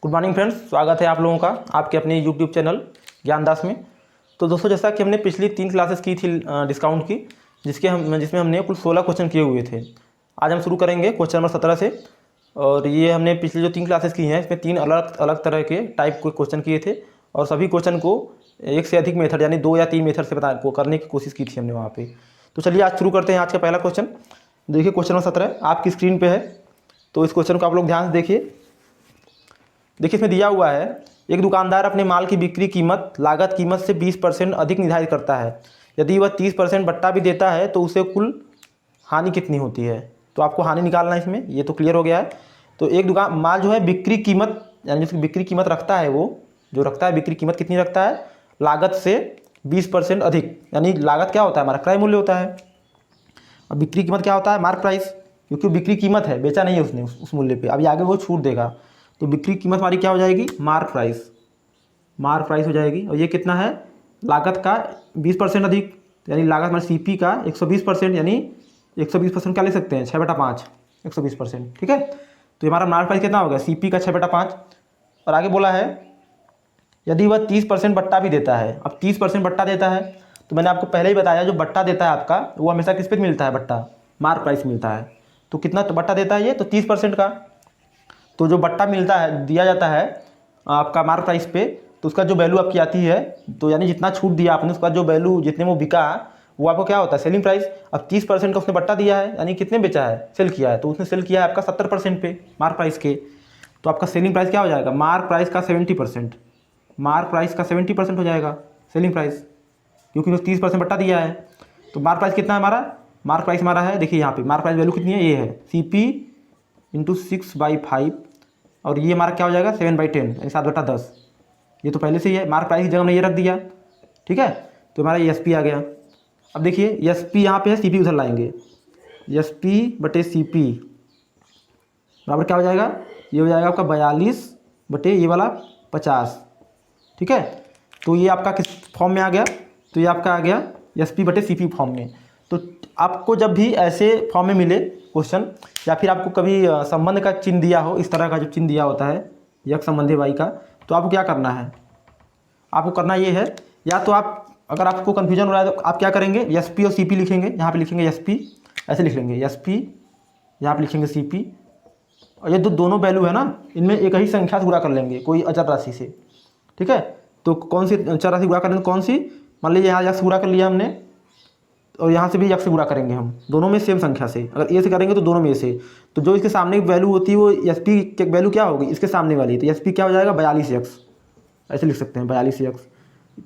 Good morning friends, स्वागत है आप लोगों का आपके अपने यूट्यूब चैनल ज्ञानदास में। तो दोस्तों, जैसा कि हमने पिछली 3 क्लासेस की थी डिस्काउंट की, जिसमें हमने कुल 16 क्वेश्चन किए हुए थे। आज हम शुरू करेंगे क्वेश्चन नंबर 17 से। और ये हमने पिछली जो 3 क्लासेस की हैं, इसमें 3 अलग अलग तरह के टाइप के क्वेश्चन किए थे और सभी क्वेश्चन को एक से अधिक मेथड यानी 2 या 3 मेथड से करने की कोशिश की थी हमने वहाँ पे। तो चलिए आज शुरू करते हैं। आज का पहला क्वेश्चन देखिए, क्वेश्चन नंबर 17 आपकी स्क्रीन पे है। तो इस क्वेश्चन को आप लोग ध्यान से देखिए। इसमें दिया हुआ है, एक दुकानदार अपने माल की बिक्री कीमत लागत कीमत से 20% अधिक निर्धारित करता है। यदि वह 30% बट्टा भी देता है तो उसे कुल हानि कितनी होती है। तो आपको हानि निकालना है इसमें, ये तो क्लियर हो गया है। तो एक दुकान माल जो है बिक्री कीमत यानी जिसकी बिक्री कीमत रखता है, वो जो रखता है बिक्री कीमत कितनी रखता है, लागत से 20% अधिक। यानी लागत क्या होता है, हमारा क्रय मूल्य होता है। अब बिक्री कीमत क्या होता है, मार्क प्राइस, क्योंकि बिक्री कीमत है, बेचा नहीं है उसने उस मूल्य पे, अभी आगे वो छूट देगा। तो बिक्री कीमत हमारी क्या हो जाएगी, मार्क प्राइस हो जाएगी। और ये कितना है, लागत का 20% अधिक, यानी लागत हमारे सीपी का 120%, यानी 120% क्या ले सकते हैं, 6/5 120%। ठीक है, तो हमारा मार्क प्राइस कितना होगा, सीपी का 6/5। और आगे बोला है यदि वह 30% बट्टा भी देता है। अब 30% बट्टा देता है तो मैंने आपको पहले ही बताया, जो बट्टा देता है आपका वो हमेशा किस पे मिलता है, बट्टा मार्क प्राइस मिलता है। तो कितना बट्टा देता है ये, तो 30% का। तो जो बट्टा मिलता है, दिया जाता है आपका मार्क प्राइस पे, तो उसका जो वैल्यू आपकी आती है, तो यानी जितना छूट दिया आपने उसका जो वैल्यू जितने वो बिका वो आपको क्या होता है, सेलिंग प्राइस। अब 30% का उसने बट्टा दिया है, यानी कितने बेचा है, सेल किया है, तो उसने सेल किया है आपका 70% पे मार्क प्राइस के। तो आपका सेलिंग प्राइस क्या हो जाएगा, मार्क प्राइस का 70%, मार्क प्राइस का 70% हो जाएगा सेलिंग प्राइस, क्योंकि उसने 30% बट्टा दिया है। तो मार्क प्राइस कितना है हमारा, मार्क प्राइस हमारा है, देखिए यहाँ पे मार्क प्राइस वैल्यू कितनी है, ये है CP × 6/5। और ये हमारा क्या हो जाएगा, 7/10 यानी 7/10। ये तो पहले से ही है, मार्क प्राइस की जगह हमने ये रख दिया। ठीक है, तो हमारा SP आ गया। अब देखिए SP यहाँ पे है, CP उधर लाएंगे, SP/CP बराबर क्या हो जाएगा, ये हो जाएगा आपका 42 ये वाला 50। ठीक है, तो ये आपका किस फॉर्म में आ गया, तो ये आपका आ गया SP/CP फॉर्म में। तो आपको जब भी ऐसे फॉर्म में मिले क्वेश्चन, या फिर आपको कभी संबंध का चिन्ह दिया हो, इस तरह का जो चिन्ह दिया होता है यक संबंधी वाई का, तो आपको क्या करना है, आपको करना ये है, या तो आप अगर आपको कन्फ्यूजन हो रहा है तो आप क्या करेंगे, SP और CP लिखेंगे, यहाँ पे लिखेंगे SP, ऐसे लिख लेंगे SP, यहाँ पे लिखेंगे CP। और ये दोनों वैल्यू है ना, इनमें एक ही संख्या से गुणा कर लेंगे कोई अचर राशि से। ठीक है, तो कौन सी अचर राशि गुणा करेंगे, कौन सी, मान लीजिए यहाँ यक्स गुणा कर लिया हमने, और यहाँ से भी यक्स से गुणा करेंगे हम, दोनों में सेम संख्या से। अगर ए से करेंगे तो दोनों में से, तो जो इसके सामने की वैल्यू होती है वो SP की वैल्यू क्या होगी, इसके सामने वाली, तो SP क्या हो जाएगा, 42x, ऐसे लिख सकते हैं 42x।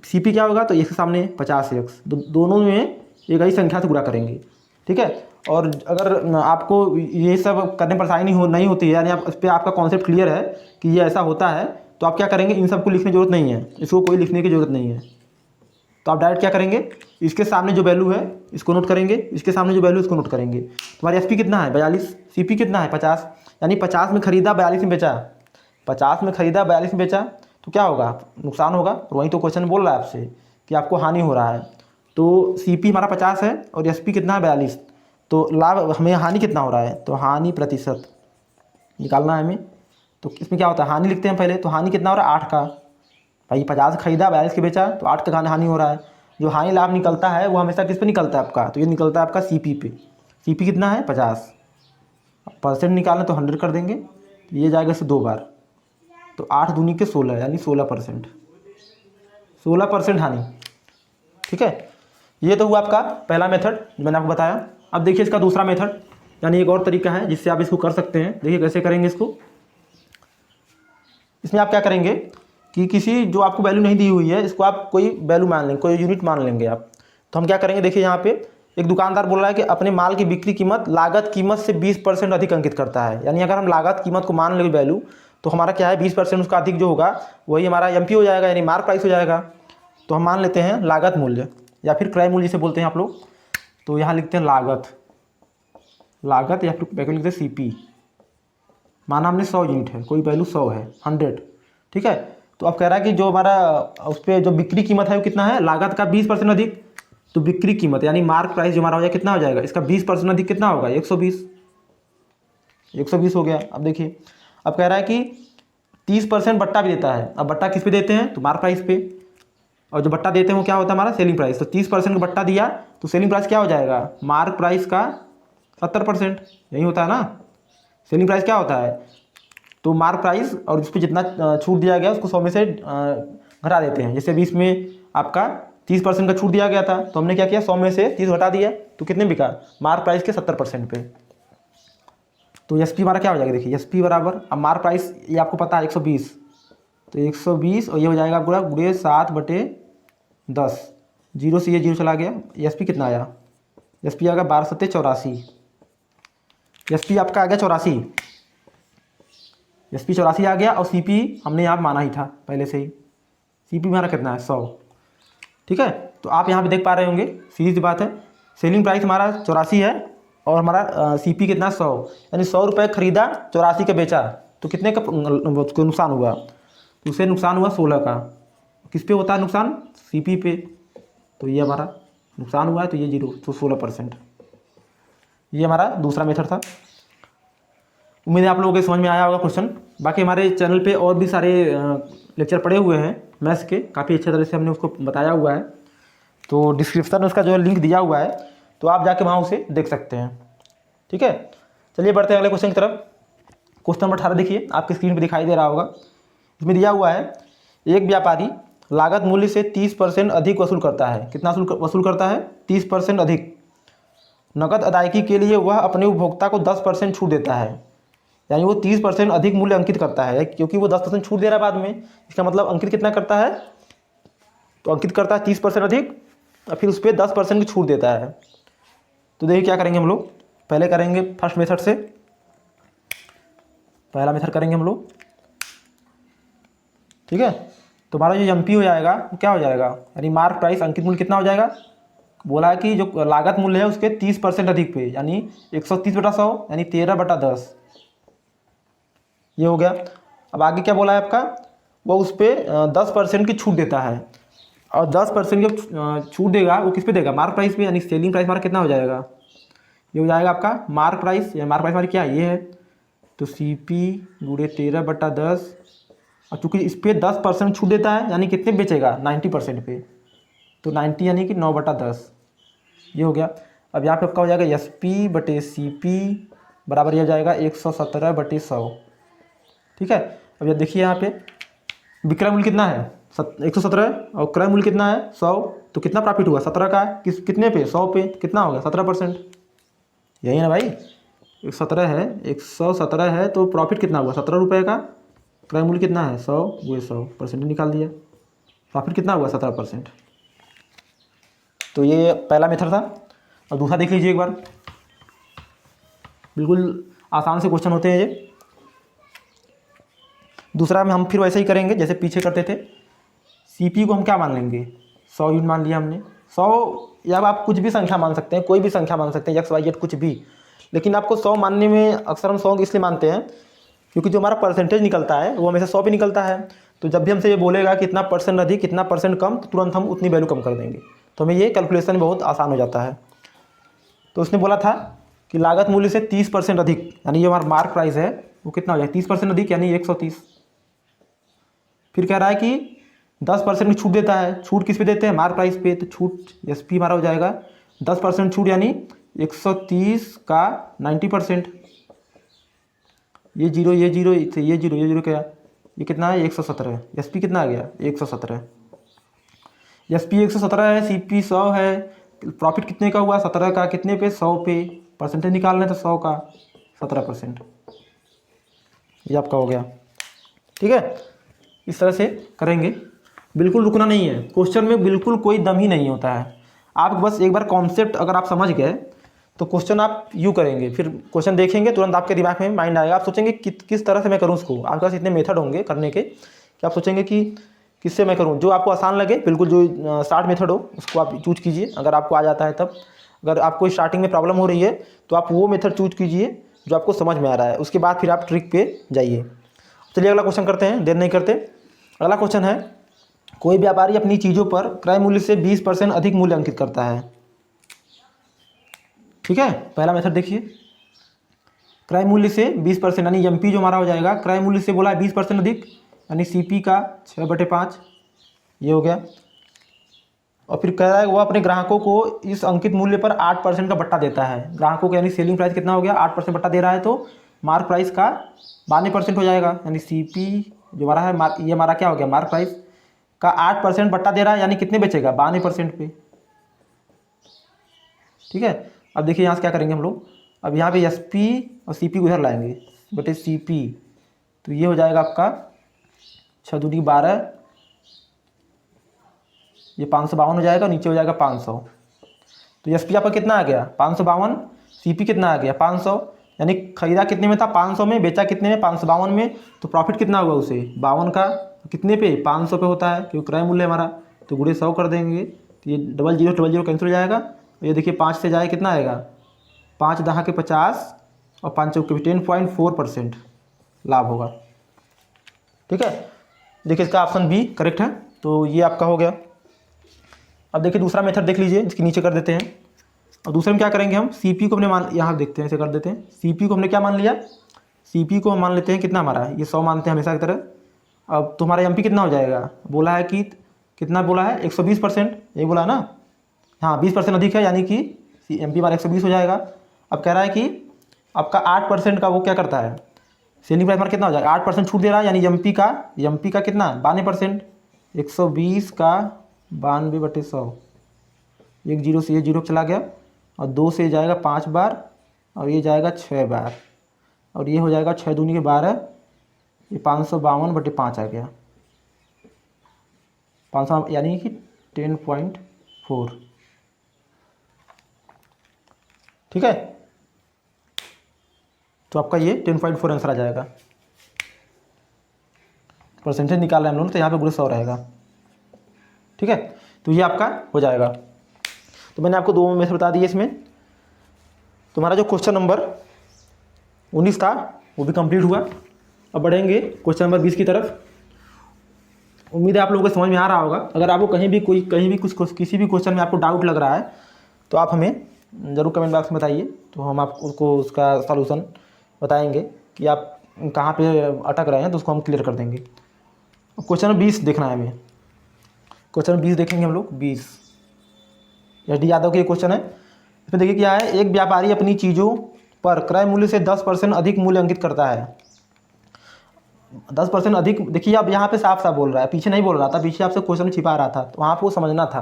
CP क्या होगा, तो इसके सामने 50x, तो दोनों में एक ही संख्या से गुणा करेंगे। ठीक है, और अगर आपको ये सब करने में परेशानी नहीं होती है, यानी आप इस पर आपका कॉन्सेप्ट क्लियर है कि ये ऐसा होता है, तो आप क्या करेंगे, इन सबको लिखने की जरूरत नहीं है, इसको कोई लिखने की जरूरत नहीं है। तो आप डायरेक्ट क्या करेंगे, इसके सामने जो वैल्यू है इसको नोट करेंगे, इसके सामने जो वैल्यू इसको नोट करेंगे। तुम्हारी SP कितना है, 42, CP कितना है, 50, यानी 50 में खरीदा 42 में बेचा, 50 में खरीदा 42 में बेचा, तो क्या होगा, नुकसान होगा। और वहीं तो क्वेश्चन बोल रहा है आपसे कि आपको हानि हो रहा है। तो CP हमारा 50 है और SP कितना है, 42, तो लाभ हमें हानि कितना हो रहा है, तो हानि प्रतिशत निकालना है हमें। तो इसमें क्या होता है, हानि लिखते हैं पहले, तो हानि कितना हो रहा है, 8 का, भाई 50 खरीदा 42 के बेचा, तो 8 का हानि हो रहा है। जो हानि लाभ निकलता है वो हमेशा किस पे निकलता है आपका, तो ये निकलता है आपका CP पे। CP कितना है, 50, परसेंट निकालना तो 100 कर देंगे, तो ये जाएगा इससे 2 बार, तो 8 दूनी के 16 यानी 16%, 16% हानि। ठीक है, ये तो हुआ आपका पहला मेथड जो मैंने आपको बताया। अब देखिए इसका दूसरा मेथड, यानी एक और तरीका है जिससे आप इसको कर सकते हैं। देखिए कैसे करेंगे इसको, इसमें आप क्या करेंगे कि किसी जो आपको वैल्यू नहीं दी हुई है, इसको आप कोई वैल्यू मान लेंगे, कोई यूनिट मान लेंगे आप। तो हम क्या करेंगे, देखिए यहाँ पे एक दुकानदार बोल रहा है कि अपने माल की बिक्री कीमत लागत कीमत से 20% अधिक अंकित करता है। यानी अगर हम लागत कीमत को मान लेंगे वैल्यू, तो हमारा क्या है, 20% उसका अधिक जो होगा वही हमारा MP हो जाएगा, यानी मार्क प्राइस हो जाएगा। तो हम मान लेते हैं लागत मूल्य, या फिर क्रय मूल्य जिसे बोलते हैं आप लोग। तो यहाँ लिखते हैं लागत या फिर बैक लिखते हैं CP, माना हमने 100 यूनिट है, कोई वैल्यू 100 है, 100। ठीक है, तो अब कह रहा है कि जो हमारा उस पर जो बिक्री कीमत है वो कितना है, लागत का 20% अधिक, तो बिक्री कीमत यानी मार्क प्राइस जो हमारा हो जाएगा कितना हो जाएगा, इसका 20% अधिक कितना होगा, 120 हो गया। अब देखिए, अब कह रहा है कि 30% बट्टा भी देता है। अब बट्टा किस पे देते हैं, तो मार्क प्राइस पे, और जो बट्टा देते हैं वो क्या होता है हमारा सेलिंग प्राइस। तो 30% का बट्टा दिया तो सेलिंग प्राइस क्या हो जाएगा, मार्क प्राइस का 70%, यही होता है ना। सेलिंग प्राइस क्या होता है, तो मार्क प्राइस और उस पर जितना छूट दिया गया उसको 100 में से घटा देते हैं। जैसे 20 में आपका 30% का छूट दिया गया था, तो हमने क्या किया, 100 में से 30 घटा दिया, तो कितने बिका, मार्क प्राइस के 70% पे। तो एस पी हमारा क्या हो जाएगा, देखिए एस पी बराबर, अब मार्क प्राइस ये आपको पता है 120, तो 120 और ये हो जाएगा पूरा गुणे 7/10, जीरो से ये जीरो चला गया, एस पी कितना आया, एस पी आ गया 12×7=84, एस पी आपका आ गया 84, एस पी 84 आ गया। और सी पी हमने यहाँ माना ही था पहले से ही, सी पी हमारा कितना है 100, ठीक है। तो आप यहाँ पे देख पा रहे होंगे, सीधी सी बात है, सेलिंग प्राइस हमारा 84 है और हमारा सी पी कितना 100, यानी 100 रुपये खरीदा 84 का बेचा, तो कितने का उसको नुकसान हुआ, तो उसे नुकसान हुआ 16 का। किस पे होता है नुकसान, सी पी पे, तो ये हमारा नुकसान हुआ है, तो ये जीरो, तो 16%। ये हमारा दूसरा मेथड था। उम्मीद है आप लोगों के समझ में आया होगा क्वेश्चन। बाकी हमारे चैनल पे और भी सारे लेक्चर पड़े हुए हैं मैथ्स के, काफ़ी अच्छे तरह से हमने उसको बताया हुआ है, तो डिस्क्रिप्शन में उसका जो है लिंक दिया हुआ है, तो आप जाके वहाँ उसे देख सकते हैं, ठीक है। चलिए बढ़ते हैं अगले क्वेश्चन की तरफ। क्वेश्चन नंबर 18 देखिए, आपकी स्क्रीन पर दिखाई दे रहा होगा। इसमें दिया हुआ है, एक व्यापारी लागत मूल्य से 30% अधिक वसूल करता है। कितना वसूल करता है, 30% अधिक। नकद अदायगी के लिए वह अपने उपभोक्ता को 10% छूट देता है, यानी वो 30% अधिक मूल्य अंकित करता है, क्योंकि वो 10% छूट दे रहा है बाद में, इसका मतलब अंकित कितना करता है, तो अंकित करता है 30% अधिक और फिर उस पर 10% की छूट देता है। तो देखिए क्या करेंगे हम लोग, पहले करेंगे फर्स्ट मेथड से, पहला मेथड करेंगे हम लोग, ठीक है। तो हमारा जो एम पी हो जाएगा वो क्या हो जाएगा, यानी मार्क प्राइस अंकित मूल्य कितना हो जाएगा, बोला है कि जो लागत मूल्य है उसके 30% अधिक पे, यानी 130/100, यानी 13/10, ये हो गया। अब आगे क्या बोला है आपका, वो उस पर 10% की छूट देता है, और 10% की छूट देगा वो किस पे देगा, मार्क प्राइस पे, यानी सेलिंग प्राइस हमारा कितना हो जाएगा, ये हो जाएगा आपका मार्क प्राइस, या मार्क प्राइस हमारी क्या है, ये है, तो सी पी गुणे 13/10, और चूँकि इस पर 10% छूट देता है, यानी कितने बेचेगा, 90% पे, तो 90 यानी कि 9/10, ये हो गया। अब यहाँ पे आपका हो जाएगा एस पी बटे सी पी बराबर ये हो जाएगा 117/100, ठीक है। अब ये देखिए यहाँ पे विक्रय मूल्य कितना है 117 और क्रय मूल्य कितना है 100, तो कितना प्रॉफिट हुआ 17 का, कितने पे 100 पे, कितना होगा 17%, यही है ना भाई, 117 है, 117 है, तो प्रॉफिट कितना हुआ 17 रुपये का, क्रय मूल्य कितना है 100, वो 100% निकाल दिया, प्रॉफिट कितना हुआ 17%। तो ये पहला मेथड था। और दूसरा देख लीजिए एक बार, बिल्कुल आसान से क्वेश्चन होते हैं ये। दूसरा में हम फिर वैसे ही करेंगे जैसे पीछे करते थे। सीपी को हम क्या मान लेंगे, 100 यूनिट मान लिया हमने, 100, या आप कुछ भी संख्या मान सकते हैं, कोई भी संख्या मान सकते हैं, एक्स वाई जेड कुछ भी, लेकिन आपको 100 मानने में अक्सर हम 100 इसलिए मानते हैं क्योंकि जो हमारा परसेंटेज निकलता है वो हमेशा 100 पे निकलता है। तो जब भी हमसे ये बोलेगा कि इतना % अधिक कितना % कम, तो तुरंत हम उतनी वैल्यू कम कर देंगे, तो हमें ये कैलकुलेशन बहुत आसान हो जाता है। तो उसने बोला था कि लागत मूल्य से 30% अधिक, यानी ये हमारा मार्क प्राइस है वो कितना हो जाएगा 30% अधिक, यानी 130। फिर कह रहा है कि 10% की छूट देता है, छूट किस पे देते हैं, मार्क प्राइस पे, तो छूट एस पी हमारा हो जाएगा 10% छूट, यानी 130 का 90%, ये जीरो ये जीरो ये जीरो ये जीरो क्या, ये कितना है 117, एस पी कितना आ गया 117, एस पी 117 है, सी पी 100 है, प्रॉफिट कितने का हुआ 17 का, कितने पे 100 पे, परसेंटेज निकालना है तो 100 का 17%, ये आपका हो गया, ठीक है। इस तरह से करेंगे, बिल्कुल रुकना नहीं है, क्वेश्चन में बिल्कुल कोई दम ही नहीं होता है। आप बस एक बार कॉन्सेप्ट अगर आप समझ गए तो क्वेश्चन आप यूँ करेंगे, फिर क्वेश्चन देखेंगे तुरंत आपके दिमाग में माइंड आएगा, आप सोचेंगे किस तरह से मैं करूँ उसको, आपके पास इतने मेथड होंगे करने के कि आप सोचेंगे कि किससे मैं करूँ, जो आपको आसान लगे, बिल्कुल जो स्टार्ट मेथड हो उसको आप चूज कीजिए, अगर आपको आ जाता है तब। अगर आपको स्टार्टिंग में प्रॉब्लम हो रही है तो आप वो मेथड चूज कीजिए जो आपको समझ में आ रहा है, उसके बाद फिर आप ट्रिक पे जाइए। चलिए अगला क्वेश्चन करते हैं, देर नहीं करते। अगला क्वेश्चन है, कोई व्यापारी अपनी चीज़ों पर क्रय मूल्य से 20% अधिक मूल्य अंकित करता है, ठीक है। पहला मेथड देखिए, क्रय मूल्य से 20% यानी एमपी जो हमारा हो जाएगा क्रय मूल्य से बोला है 20% अधिक, यानी सीपी का 6/5 ये हो गया। और फिर कह रहा है वो अपने ग्राहकों को इस अंकित मूल्य पर 8% का बट्टा देता है। ग्राहकों को यानी सेलिंग प्राइस कितना हो गया, 8% बट्टा दे रहा है, तो मार्क प्राइस का 92% हो जाएगा। यानी सीपी जो हमारा है ये हमारा क्या हो गया, मार्क प्राइस का 8% बट्टा दे रहा है, यानी कितने बेचेगा, 92% पे। ठीक है, अब देखिए यहाँ से क्या करेंगे हम लोग, अब यहाँ पे एसपी और सीपी को इधर लाएंगे बटे सीपी, तो ये हो जाएगा आपका 6 दूनी 12, ये 552 हो जाएगा, नीचे हो जाएगा 500। तो एसपी आपका कितना आ गया 552, सीपी कितना आ गया 500, यानी खरीदा कितने में था 500 में, बेचा कितने में 552 में, तो प्रॉफिट कितना हुआ उसे 52 का, कितने पे 500 पे होता है क्योंकि क्रय मूल्य हमारा, तो गुणे 100 कर देंगे, तो ये 00 कैंसिल हो जाएगा। ये देखिए 5 से जाए कितना आएगा, 5 दहा के 50 और 5 चौके 10.4% लाभ होगा। ठीक है, देखिए इसका ऑप्शन बी करेक्ट है, तो ये आपका हो गया। अब देखिए दूसरा मेथड देख लीजिए, इसके नीचे कर देते हैं। और दूसरे में क्या करेंगे हम, सीपी को हमने मान, यहाँ देखते हैं ऐसे कर देते हैं, सीपी को हमने क्या मान लिया, सीपी को हम मान लेते हैं कितना हमारा, ये 100 मानते हैं हमेशा की तरह। अब तुम्हारा एमपी कितना हो जाएगा, बोला है कि कितना बोला है 120%, यही बोला है ना, हाँ 20% अधिक है, यानी कि एमपी हमारा 120 हो जाएगा। अब कह रहा है कि आपका 8% का वो क्या करता है, सेलिंग प्राइस हमारा कितना हो जाएगा, 8% छूट दे रहा है, यानी एमपी का कितना 92%, 120 का 92/100, एक जीरो से ये जीरो चला गया, और 2 से जाएगा 5 बार, और ये जाएगा 6 बार, और ये हो जाएगा 6 दूनी के 12, ये 552/5 आ गया, 500 यानी कि 10.4। ठीक है, तो आपका ये 10.4 आंसर आ जाएगा। परसेंटेज निकाल रहे हैं हम लोग, तो यहाँ पे गुणे 100 रहेगा। ठीक है, तो ये आपका हो जाएगा। तो मैंने आपको 2 मेथड बता दिए इसमें। तुम्हारा जो क्वेश्चन नंबर 19 था वो भी कंप्लीट हुआ। अब बढ़ेंगे क्वेश्चन नंबर 20 की तरफ। उम्मीद है आप लोगों को समझ में आ रहा होगा। अगर आपको कहीं भी कुछ किसी भी क्वेश्चन में आपको डाउट लग रहा है तो आप हमें ज़रूर कमेंट बॉक्स में बताइए, तो हम आपको उसका सॉल्यूशन बताएंगे कि आप कहाँ पे अटक रहे हैं, तो उसको हम क्लियर कर देंगे। क्वेश्चन नंबर 20 देखना है हमें। क्वेश्चन नंबर 20 देखेंगे हम लोग। 20 एस डी यादव के क्वेश्चन है। इसमें देखिए क्या है, एक व्यापारी अपनी चीज़ों पर क्रय मूल्य से 10% अधिक मूल्य अंकित करता है। 10% अधिक, देखिए अब यहाँ पे साफ साफ बोल रहा है, पीछे नहीं बोल रहा था, पीछे आपसे क्वेश्चन छिपा रहा था, तो वहाँ पे वो समझना था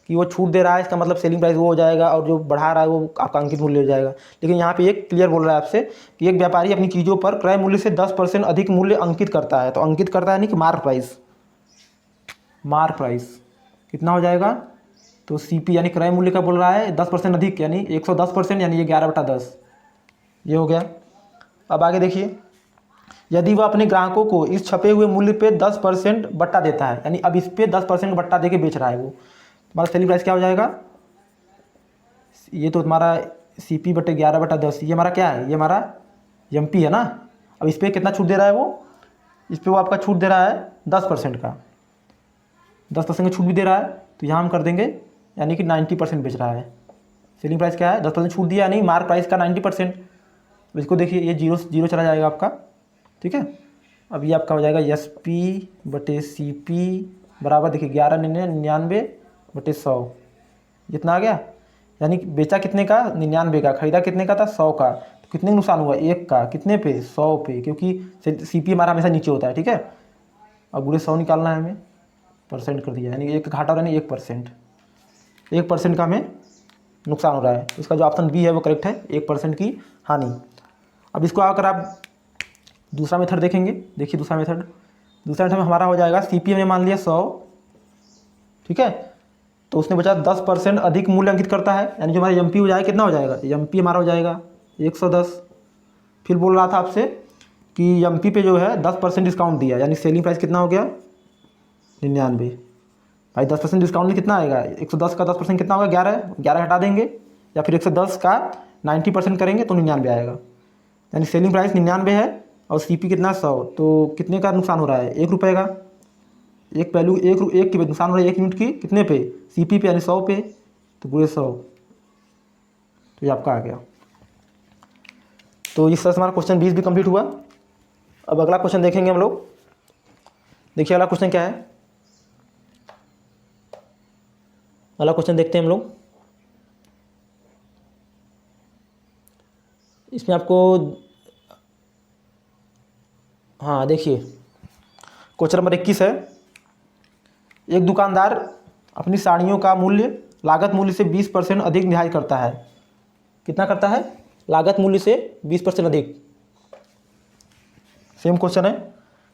कि वो छूट दे रहा है, इसका मतलब सेलिंग प्राइस वो हो जाएगा, और जो बढ़ा रहा है वो आपका अंकित मूल्य हो जाएगा। लेकिन यहाँ पे एक क्लियर बोल रहा है आपसे कि एक व्यापारी अपनी चीज़ों पर क्रय मूल्य से 10% अधिक मूल्य अंकित करता है। तो अंकित करता है नहीं कि मार्क प्राइस कितना हो जाएगा, तो सीपी यानी क्रय मूल्य का बोल रहा है 10% अधिक, यानी 110%, यानी ये 11/10 ये हो गया। अब आगे देखिए, यदि वह अपने ग्राहकों को इस छपे हुए मूल्य पे 10% बट्टा देता है, यानी अब इस पे 10% बट्टा देके बेच रहा है वो, तुम्हारा सेलिंग प्राइस क्या हो जाएगा, ये तो तुम्हारा सीपी बटे 11/10, ये हमारा क्या है, ये हमारा एमपी है ना। अब इस पर कितना छूट दे रहा है वो, इस पर वो आपका छूट दे रहा है 10% का, 10% का छूट भी दे रहा है, तो यहाँ हम कर देंगे यानी कि 90% बेच रहा है। सेलिंग प्राइस क्या है 10% छूट दिया, नहीं मार्क प्राइस का 90%। अब इसको देखिए, ये जीरो चला जाएगा आपका। ठीक है, अब ये आपका हो जाएगा एस पी बटे सी पी बराबर, देखिए 1199/100 जितना आ गया, यानी कि बेचा कितने का 99 का, खरीदा कितने का था 100 का, तो कितने का नुकसान हुआ 1 का, कितने पे 100 पे, क्योंकि सी पी हमारा हमेशा नीचे होता है। ठीक है, अब गुणे 100 निकालना है हमें, परसेंट कर दिया, यानी एक घाटा हो रहा है, 1% का हमें नुकसान हो रहा है। इसका जो ऑप्शन बी है वो करेक्ट है, 1% की हानि। अब इसको आकर आप दूसरा मेथड देखेंगे। देखिए दूसरा मेथड में हमारा हो जाएगा, सीपी हमने मान लिया 100, ठीक है, तो उसने बचा 10% अधिक मूल्य अंकित करता है, यानी जो हमारा एमपी हो जाएगा कितना हो जाएगा, एमपी हमारा हो जाएगा 110। फिर बोल रहा था आपसे कि एमपी पे जो है 10% डिस्काउंट दिया, यानी सेलिंग प्राइस कितना हो गया 99। भाई 10% डिस्काउंट में कितना आएगा, 110 का 10% कितना होगा 11 हटा देंगे, या फिर 110 का 90% करेंगे तो 99 आएगा, यानी सेलिंग प्राइस 99 है और सीपी कितना 100, तो कितने का नुकसान हो रहा है 1 रुपये का। एक वैल्यू एक की नुकसान हो रहा है 1 यूनिट की, कितने पे सीपी पे, यानी 100 पे, तो गुणे 100, तो ये आपका आ गया। तो इस तरह से हमारा क्वेश्चन 20 भी कंप्लीट हुआ। अब अगला क्वेश्चन देखेंगे हम लोग। देखिए अगला क्वेश्चन क्या है। अगला क्वेश्चन देखते हैं हम लोग। इसमें आपको हाँ देखिए क्वेश्चन नंबर 21 है। एक दुकानदार अपनी साड़ियों का मूल्य लागत मूल्य से 20% अधिक निर्धारित करता है। कितना करता है? लागत मूल्य से 20% अधिक। सेम क्वेश्चन है,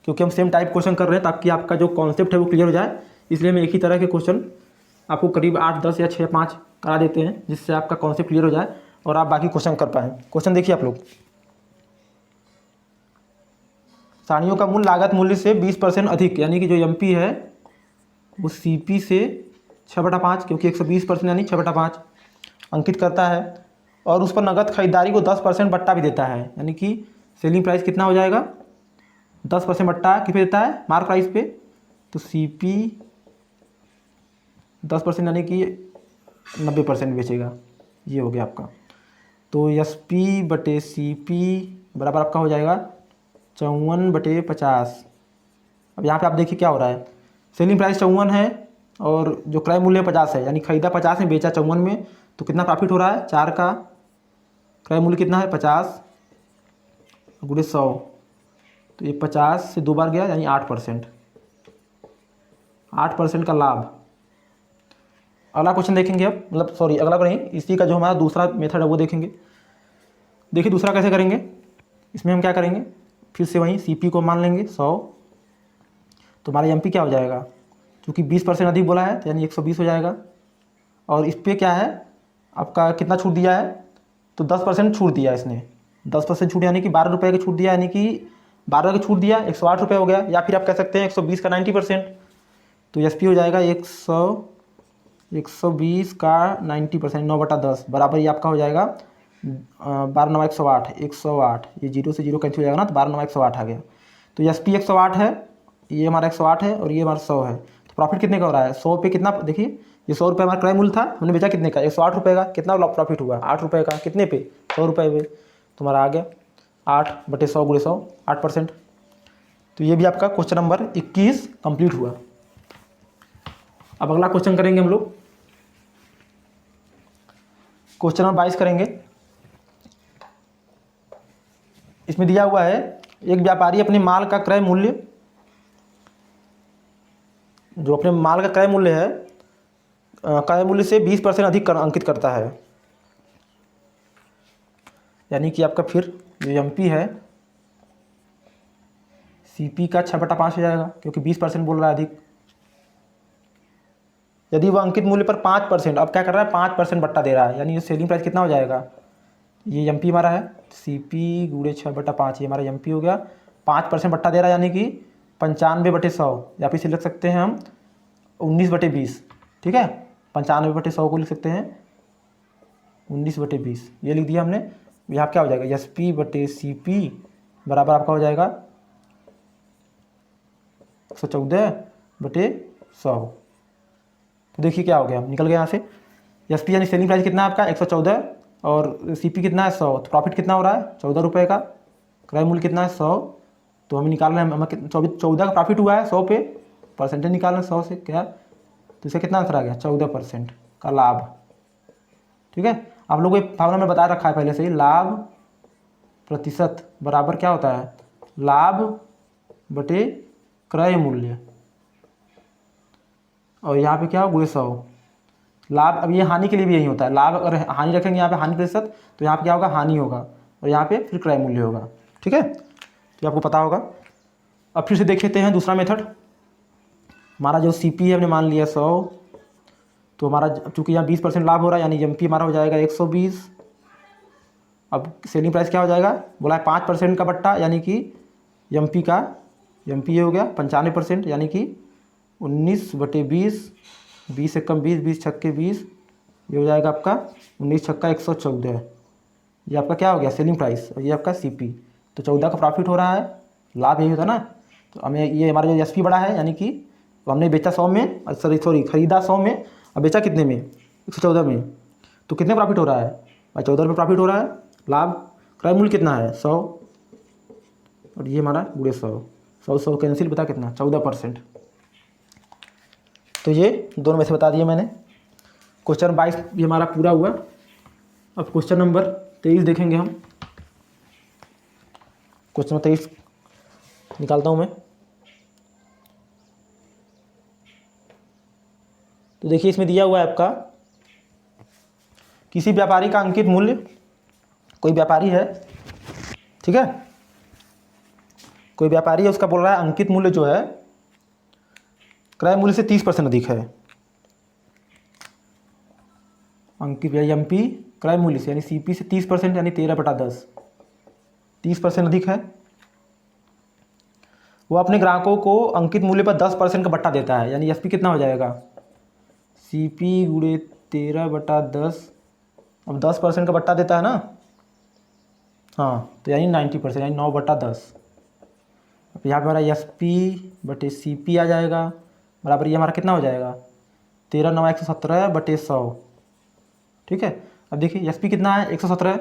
क्योंकि हम सेम टाइप क्वेश्चन कर रहे हैं ताकि आपका जो कॉन्सेप्ट है वो क्लियर हो जाए, इसलिए हम एक ही तरह के क्वेश्चन आपको करीब 8, 10 या 6, 5 करा देते हैं, जिससे आपका कॉन्सेप्ट क्लियर हो जाए और आप बाकी क्वेश्चन कर पाएँ। क्वेश्चन देखिए आप लोग। साड़ियों का मूल्य लागत मूल्य से 20% अधिक, यानी कि जो एमपी है वो सीपी से 6/5, क्योंकि 120% यानी 6/5 अंकित करता है, और उस पर नगद खरीदारी को 10% बट्टा भी देता है। यानी कि सेलिंग प्राइस कितना हो जाएगा? 10% बट्टा किस पे देता है? मार्क प्राइस पे। तो सीपी 10% यानी कि 90% बेचेगा। ये हो गया आपका। तो एसपी बटे सीपी बराबर आपका हो जाएगा 54/50। अब यहाँ पे आप देखिए क्या हो रहा है। सेलिंग प्राइस 54 है और जो क्रय मूल्य 50 है, यानी खरीदा 50 में बेचा 54 में, तो कितना प्रॉफिट हो रहा है? 4 का क्रय मूल्य कितना है? 50 गुणे 100, तो ये 50 से 2 बार गया, यानी 8%। 8% का लाभ। अगला क्वेश्चन देखेंगे अब, मतलब सॉरी अगला नहीं, इसी का जो हमारा दूसरा मेथड है वो देखेंगे। देखिए दूसरा कैसे करेंगे। इसमें हम क्या करेंगे, फिर से वहीं सीपी को मान लेंगे 100, तो हमारा एमपी क्या हो जाएगा? क्योंकि 20% अधिक बोला है तो यानी 120 हो जाएगा। और इस पर क्या है आपका, कितना छूट दिया है? तो 10% छूट दिया इसने। 10% छूट यानी कि 12 रुपये की छूट दिया, यानी कि 12 की छूट दिया, 108 रुपये हो गया। या फिर आप कह सकते हैं 120 का 90%, तो एसपी हो जाएगा 120 का 90%, 9/10 बराबर ये आपका हो जाएगा 12 9 108, 108। ये 0 से 0 कैंसिल हो जाएगा ना, तो 12 9 108 आ गया। तो एसपी 108 है, ये हमारा 108 है और ये हमारा 100 है। तो प्रॉफिट कितने का हो रहा है? 100 पे कितना, देखिए ये 100 रुपये हमारा क्रय मूल्य था, हमने बेचा कितने का? 108 रुपये का। कितना प्रॉफिट हुआ? 8 रुपये का। कितने पे? 100 रुपये पे। तुम्हारा आ गया 8/100 गुणे 100, 8%। तो ये भी आपका क्वेश्चन नंबर 21 कंप्लीट हुआ। अब अगला क्वेश्चन करेंगे हम लोग। क्वेश्चन नंबर 22 करेंगे। इसमें दिया हुआ है एक व्यापारी अपने माल का क्रय मूल्य, जो अपने माल का क्रय मूल्य है, क्रय मूल्य से 20% अधिक अंकित करता है। यानी कि आपका फिर जो एमपी है सीपी का 6/5 हो जाएगा, क्योंकि 20% बोल रहा है अधिक। यदि वह अंकित मूल्य पर 5%, अब क्या कर रहा है? 5% बट्टा दे रहा है, यानी ये सेलिंग प्राइस कितना हो जाएगा? ये एमपी हमारा है, सीपी गुणे 6/5, ये हमारा एमपी हो गया। 5% बट्टा दे रहा है, यानी कि 95/100, या फिर इसे लिख सकते हैं हम 19/20। ठीक है, 95/100 को लिख सकते हैं 19/20, ये लिख दिया हमने। यहाँ क्या हो जाएगा? एसपी बटे सीपी बराबर आपका हो जाएगा 114/100। तो देखिए क्या हो गया, निकल गया यहाँ से। एसपी यानी सेलिंग प्राइस कितना है आपका? 114, और सीपी कितना है? 100। तो प्रॉफिट कितना हो रहा है? 14 रुपये का। क्रय मूल्य कितना है? 100। तो हमें निकाल रहे हैं, हमें 14 का प्रॉफिट हुआ है 100 पे, परसेंटेज निकाल रहे हैं 100 से क्या, तो इसका कितना आंसर आ गया? 14% का लाभ। ठीक है, आप लोगों को फार्मूला में बता रखा है पहले से ही, लाभ प्रतिशत बराबर क्या होता है? लाभ बटे क्रय मूल्य, और यहाँ पे क्या हो? गुणे 100। लाभ, अब ये हानि के लिए भी यही होता है। लाभ अगर हानि रखेंगे यहाँ पे हानि प्रतिशत, तो यहाँ पे क्या होगा? हानि होगा, और यहाँ पे फिर क्रय मूल्य होगा। ठीक है, तो आपको पता होगा। अब फिर से देख लेते हैं दूसरा मेथड। हमारा जो सीपी है हमने मान लिया 100, तो हमारा चूँकि यहाँ 20% लाभ हो रहा है, यानी एमपी हमारा हो जाएगा 120। अब सेलिंग प्राइस क्या हो जाएगा? बोला है 5% का बट्टा, यानी कि एमपी का, एमपी ये हो गया 95%, यानी कि 19/20, 20 से कम 20, 20 छक्के 20, ये हो जाएगा आपका 19 छक्का 114। ये आपका क्या हो गया? सेलिंग प्राइस, और ये आपका सीपी। तो 14 का प्रॉफिट हो रहा है, लाभ यही होता है ना। तो हमें ये हमारा जो एसपी बड़ा है, यानी कि हमने बेचा 100 में, सॉरी खरीदा 100 में, अब बेचा कितने में? 114 में। तो कितने प्रॉफिट हो रहा है भाई? 14 रुपये प्रॉफिट हो रहा है, लाभ क्रय मूल्य कितना है 100, और ये हमारा गुणे 100 कैंसिल, बता कितना 14%। तो ये दोनों में से बता दिए मैंने। क्वेश्चन 22 भी हमारा पूरा हुआ। अब क्वेश्चन नंबर 23 देखेंगे हम। क्वेश्चन नंबर 23 निकालता हूँ मैं। तो देखिए इसमें दिया हुआ है आपका, किसी व्यापारी का अंकित मूल्य, कोई व्यापारी है, ठीक है, कोई व्यापारी है, उसका बोल रहा है अंकित मूल्य जो है क्रय मूल्य से 30% अधिक है। अंकित या एमपी क्रय मूल्य से यानी सीपी से 30% यानी 13/10, 30% अधिक है। वो अपने ग्राहकों को अंकित मूल्य पर 10% का बट्टा देता है, यानी एसपी कितना हो जाएगा, सीपी गुणे 13/10। अब 10% का बट्टा देता है ना, हाँ, तो यानी 90%, यानी 9/10। अब यहाँ पे हमारा एसपी बटे सीपी आ जाएगा, बराबर ये हमारा कितना हो जाएगा 13 9 117/100, ठीक है। अब देखिए एसपी कितना है 117,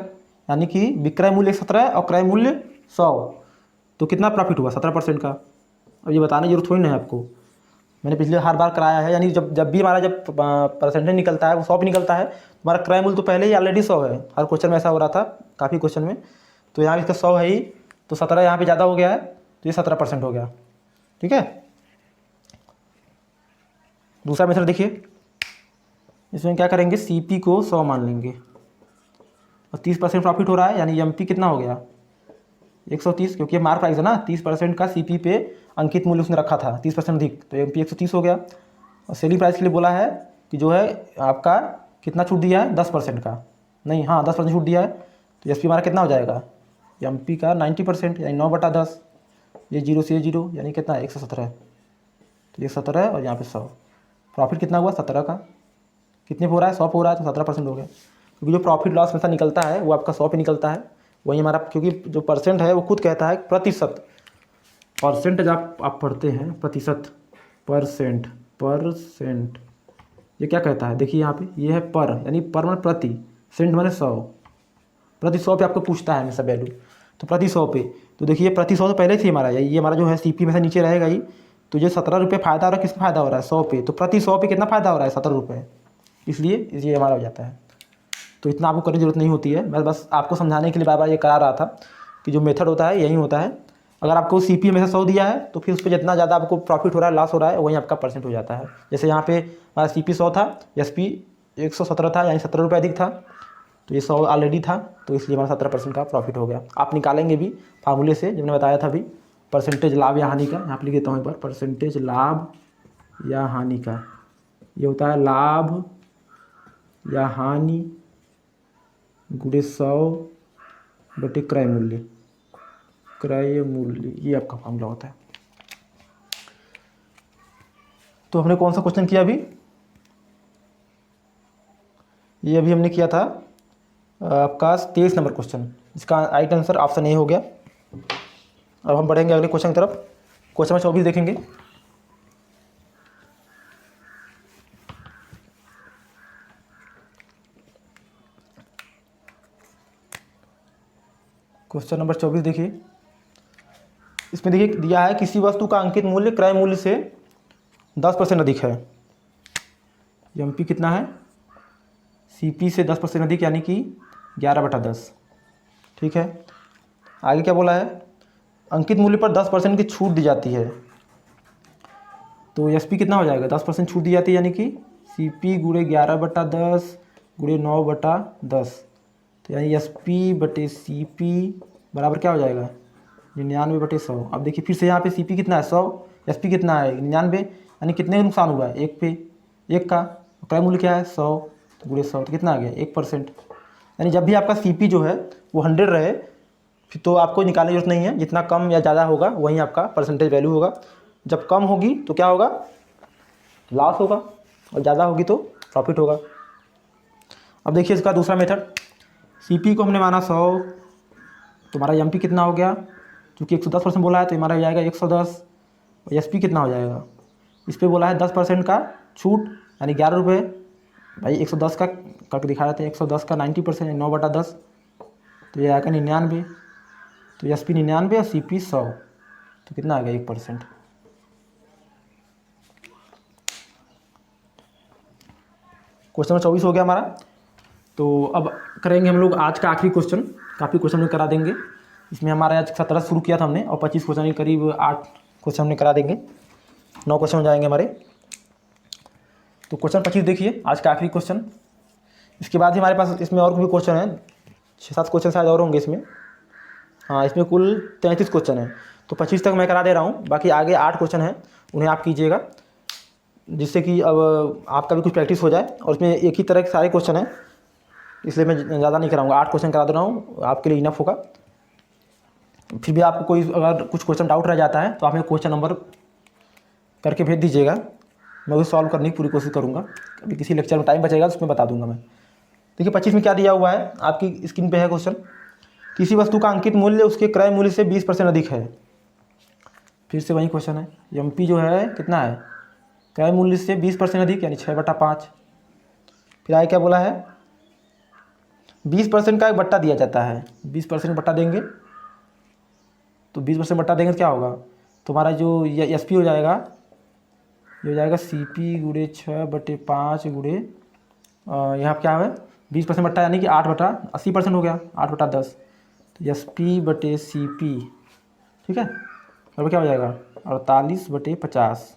यानी कि विक्रय मूल्य 117 और क्रय मूल्य 100, तो कितना प्रॉफिट हुआ 17% का। अब ये बताने की जरूरत थोड़ी ना है आपको, मैंने पिछले हर बार कराया है। यानी जब भी हमारा जब परसेंटेज निकलता है वो 100 पे निकलता है, हमारा क्रय मूल्य तो पहले ही ऑलरेडी 100 है। हर क्वेश्चन में ऐसा हो रहा था, काफ़ी क्वेश्चन में। तो यहाँ इसका 100 है ही, तो 17 यहाँ पे ज़्यादा हो गया है, तो ये 17% हो गया, ठीक है। दूसरा मेथड देखिए, इसमें क्या करेंगे, सीपी को 100 मान लेंगे और 30% प्रॉफिट हो रहा है, यानी एमपी कितना हो गया 130, क्योंकि ये मार्क प्राइस है ना, 30% का सीपी पे अंकित मूल्य उसने रखा था 30% अधिक, तो एमपी 130 हो गया। और सेलिंग प्राइस के लिए बोला है कि जो है आपका कितना छूट दिया है 10% का, नहीं हाँ 10% छूट दिया है, तो एसपी हमारा कितना हो जाएगा एमपी का 90% यानी 9/10, ये 0 से 0 यानी कितना 117, तो 117 और यहाँ पे 100, प्रॉफिट कितना हुआ 17 का, कितने पे हो रहा है 100 पे हो रहा है, तो 17% हो गया। क्योंकि जो प्रॉफिट लॉस में से निकलता है वो आपका 100 पे निकलता है, वही हमारा, क्योंकि जो परसेंट है वो खुद कहता है प्रतिशत, परसेंटेज आप पढ़ते हैं प्रतिशत, परसेंट ये क्या कहता है, देखिए यहाँ पे ये है पर, यानी पर माने प्रति, सेंट माने 100, प्रति 100 पे आपको पूछता है हमेशा वैल्यू, तो प्रति 100 पे, तो देखिए प्रति 100 तो पहले से हमारा, ये हमारा जो है सीपी में से नीचे रहेगा ही, तो ये 17 रुपये फ़ायदा हो रहा है, किस फ़ायदा हो रहा है 100 पे, तो प्रति 100 पे कितना फ़ायदा हो रहा है 17 रुपये, इसलिए ये हमारा हो जाता है। तो इतना आपको करने की जरूरत नहीं होती है, मैं बस आपको समझाने के लिए बार बार ये करा रहा था कि जो मेथड होता है यही होता है। अगर आपको सीपी में से 100 दिया है तो फिर उस पर जितना ज़्यादा आपको प्रॉफिट हो रहा है, लॉस हो रहा है, वही आपका परसेंट हो जाता है। जैसे यहाँ पे हमारा सीपी 100 था, एसपी 117 था, यानी 17 रुपये अधिक था, तो ये 100 ऑलरेडी था, तो इसलिए हमारा 17% का प्रॉफिट हो गया। आप निकालेंगे भी फार्मूले से, जब मैंने बताया था अभी, परसेंटेज लाभ या हानि का, यहाँ पर लिख देता हूँ एक बार, परसेंटेज लाभ या हानि का, ये होता है लाभ या हानि गुणे 100 बटे क्रय मूल्य, ये आपका फॉर्मूला होता है। तो हमने कौन सा क्वेश्चन किया अभी, ये अभी हमने किया था आपका 23 नंबर क्वेश्चन, इसका राइट आंसर ऑप्शन ए हो गया। अब हम बढ़ेंगे अगले क्वेश्चन की तरफ, क्वेश्चन नंबर 24 देखेंगे। क्वेश्चन नंबर 24 देखिए, इसमें देखिए दिया है किसी वस्तु का अंकित मूल्य क्रय मूल्य से 10% अधिक है, एमपी कितना है सीपी से 10% अधिक, यानी कि 11/10, ठीक है। आगे क्या बोला है, अंकित मूल्य पर 10% की छूट दी जाती है, तो एसपी कितना हो जाएगा 10% छूट दी जाती है, यानी कि सीपी गुणे 11/10 गुणे 9/10, तो यानी एसपी बटे सीपी बराबर क्या हो जाएगा 99/100। अब देखिए फिर से यहाँ पे सीपी कितना है 100, एसपी कितना है 99, यानी कितने का नुकसान हुआ है एक पे, एक का, क्रय मूल्य क्या है 100 गुणे 100, तो कितना आ गया 1%। यानी जब भी आपका सीपी जो है वो 100 रहे, फिर तो आपको निकालने की जरूरत नहीं है, जितना कम या ज़्यादा होगा वहीं आपका परसेंटेज वैल्यू होगा। जब कम होगी तो क्या होगा लॉस होगा, और ज़्यादा होगी तो प्रॉफिट होगा। अब देखिए इसका दूसरा मेथड, सीपी को हमने माना 100, तो हमारा एमपी कितना हो गया, क्योंकि 110% बोला है तो हमारा जाएगा 110, और एसपी कितना हो जाएगा, इस पर बोला है 10% का छूट यानी 11 रुपये, भाई 110 का करके दिखा रहे थे, 110 का 90% यानी 9/10, तो तो ये आएगा 99, तो SP 99 और CP 100, तो कितना आ गया 1%। क्वेश्चन नंबर 24 हो गया हमारा। तो अब करेंगे हम लोग आज का आखिरी क्वेश्चन, काफ़ी क्वेश्चन में करा देंगे। इसमें हमारा आज 17 शुरू किया था हमने और 25 क्वेश्चन के करीब 8 क्वेश्चन हमने करा देंगे, 9 क्वेश्चन हो जाएंगे हमारे। तो क्वेश्चन 25 देखिए, आज का आखिरी क्वेश्चन। इसके बाद ही हमारे पास इसमें और भी क्वेश्चन हैं, 6-7 क्वेश्चन शायद और होंगे इसमें। हाँ, इसमें कुल 33 क्वेश्चन हैं, तो 25 तक मैं करा दे रहा हूँ, बाकी आगे 8 क्वेश्चन हैं, उन्हें आप कीजिएगा, जिससे कि अब आपका भी कुछ प्रैक्टिस हो जाए। और इसमें एक ही तरह के सारे क्वेश्चन हैं, इसलिए मैं ज़्यादा नहीं कराऊंगा, 8 क्वेश्चन करा दे रहा हूँ, आपके लिए इनफ होगा। फिर भी आपको कोई अगर कुछ क्वेश्चन डाउट रह जाता है तो आप हमें क्वेश्चन नंबर करके भेज दीजिएगा, मैं उसे सॉल्व करने की पूरी कोशिश करूँगा। अभी किसी लेक्चर में टाइम बचेगा तो उसमें बता दूंगा मैं। देखिए 25 में क्या दिया हुआ है, आपकी स्क्रीन पे है क्वेश्चन। किसी वस्तु का अंकित मूल्य उसके क्रय मूल्य से 20% अधिक है। फिर से वही क्वेश्चन है, MP जो है कितना है, क्रय मूल्य से 20% अधिक, यानी 6/5। फिर आगे क्या बोला है, 20% का एक बट्टा दिया जाता है, 20% बट्टा देंगे, तो 20% बट्टा देंगे तो क्या होगा, तुम्हारा जो ये SP हो जाएगा, ये हो जाएगा CP × 6/5 × यहाँ क्या है 20% बट्टा, यानी कि 8/80% हो गया, 8/10, तो SP/CP, ठीक है। और क्या हो जाएगा 48/50,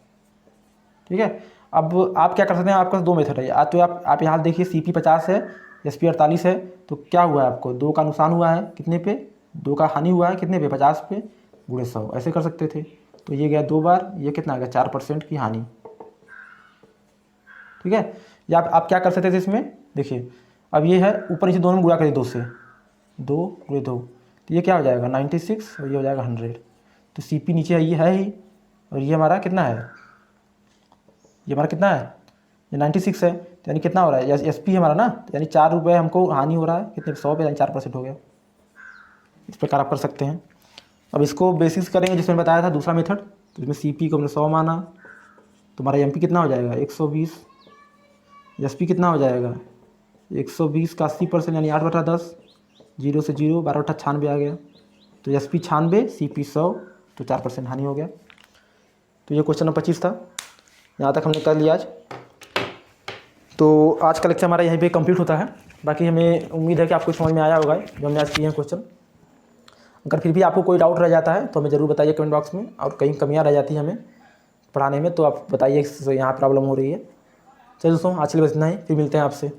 ठीक है। अब आप क्या कर सकते हैं, आपके पास 2 मेथड है। या तो आप यहाँ देखिए CP 50 है, SP 48 है, तो क्या हुआ है आपको 2 का नुकसान हुआ है कितने पे, 2 का हानि हुआ है कितने पे, 50 पे × 100, ऐसे कर सकते थे। तो ये गया 2 बार, ये कितना आ गया 4% की हानि, ठीक है। या आप क्या कर सकते थे इसमें, देखिए अब ये है ऊपर नीचे दोनों में गुणा करिए 2 से, 2 × 2, तो ये क्या हो जाएगा 96 और ये हो जाएगा 100। तो CP नीचे है, ये है ही, और ये हमारा कितना है, ये हमारा कितना है, ये 96 है, तो यानी कितना हो रहा है, SP हमारा ना, यानी 4 रुपये हमको हानि हो रहा है, कितने 100 पे, यानी 4% हो गया। इस प्रकार आप कर सकते हैं। अब इसको बेसिस करेंगे जिसमें बताया था दूसरा मेथड, तो इसमें CP को हमने 100 माना, तुम्हारा MP कितना हो जाएगा 120, SP कितना हो जाएगा 120 का 80%, यानी 8/10, 0 से 0, 12/96 आ गया, तो SP 96, CP 100, तो 4% हानि हो गया। तो ये क्वेश्चन नंबर 25 था, यहाँ तक हमने कर लिया आज। तो आज का लेक्चर हमारा यहीं पे कंप्लीट होता है। बाकी हमें उम्मीद है कि आपको समझ में आया होगा जो हमने आज किए हैं क्वेश्चन। अगर फिर भी आपको कोई डाउट रह जाता है तो हमें ज़रूर बताइए कमेंट बॉक्स में, और कहीं कमियाँ रह जाती हैं हमें पढ़ाने में तो आप बताइए यहाँ प्रॉब्लम हो रही है। चलिए दोस्तों, आज के लिए बस इतना ही, फिर मिलते हैं आपसे।